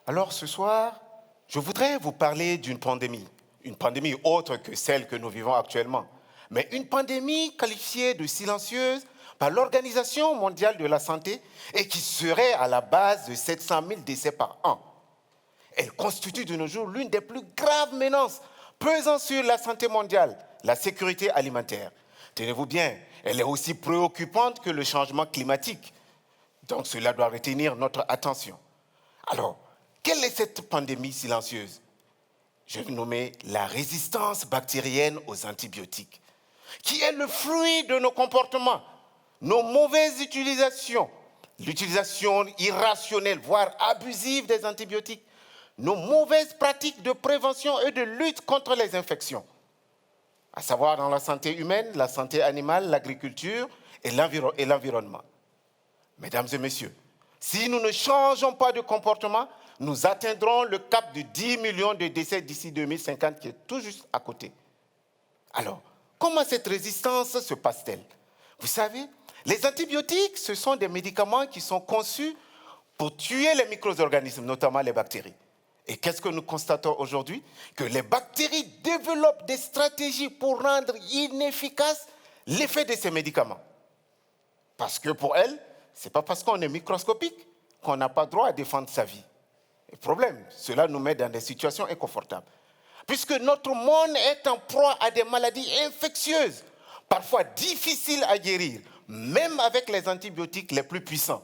Alors ce soir, je voudrais vous parler d'une une pandémie autre que celle que nous vivons actuellement, mais une pandémie qualifiée de silencieuse par l'Organisation mondiale de la santé et qui serait à la base de 700 000 décès par an. Elle constitue de nos jours l'une des plus graves menaces pesant sur la santé mondiale, la sécurité alimentaire. Tenez-vous bien, elle est aussi préoccupante que le changement climatique. Donc cela doit retenir notre attention. Alors, quelle est cette pandémie silencieuse? Je vais nommer la résistance bactérienne aux antibiotiques, qui est le fruit de nos comportements, nos mauvaises utilisations, l'utilisation irrationnelle, voire abusive des antibiotiques, nos mauvaises pratiques de prévention et de lutte contre les infections, à savoir dans la santé humaine, la santé animale, l'agriculture et l'environnement. Mesdames et messieurs, si nous ne changeons pas de comportement, nous atteindrons le cap de 10 millions de décès d'ici 2050 qui est tout juste à côté. Alors, comment cette résistance se passe-t-elle? Vous savez, les antibiotiques, ce sont des médicaments qui sont conçus pour tuer les micro-organismes, notamment les bactéries. Et qu'est-ce que nous constatons aujourd'hui? Que les bactéries développent des stratégies pour rendre inefficace l'effet de ces médicaments. Parce que pour elles, ce n'est pas parce qu'on est microscopique qu'on n'a pas droit à défendre sa vie. Le problème, cela nous met dans des situations inconfortables. Puisque notre monde est en proie à des maladies infectieuses, parfois difficiles à guérir, même avec les antibiotiques les plus puissants.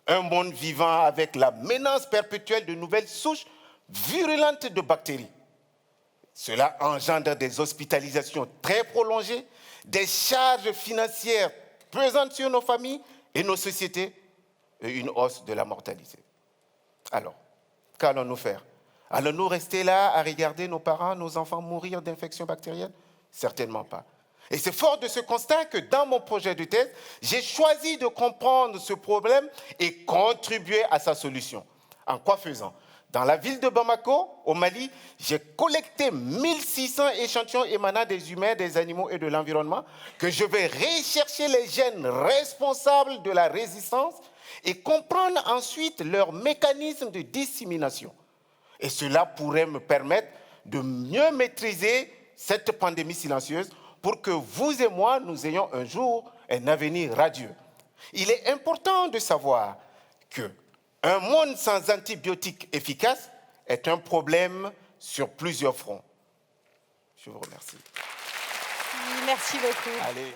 Un monde vivant avec la menace perpétuelle de nouvelles souches virulentes de bactéries. Cela engendre des hospitalisations très prolongées, des charges financières pesantes sur nos familles et nos sociétés et une hausse de la mortalité. Alors, qu'allons-nous faire? Allons-nous rester là à regarder nos parents, nos enfants mourir d'infections bactériennes? Certainement pas. Et c'est fort de ce constat que dans mon projet de thèse, j'ai choisi de comprendre ce problème et contribuer à sa solution. En quoi faisant? Dans la ville de Bamako, au Mali, j'ai collecté 1600 échantillons émanant des humains, des animaux et de l'environnement que je vais rechercher les gènes responsables de la résistance et comprendre ensuite leur mécanisme de dissémination. Et cela pourrait me permettre de mieux maîtriser cette pandémie silencieuse pour que vous et moi, nous ayons un jour un avenir radieux. Il est important de savoir qu'un monde sans antibiotiques efficaces est un problème sur plusieurs fronts. Je vous remercie. Merci beaucoup. Allez.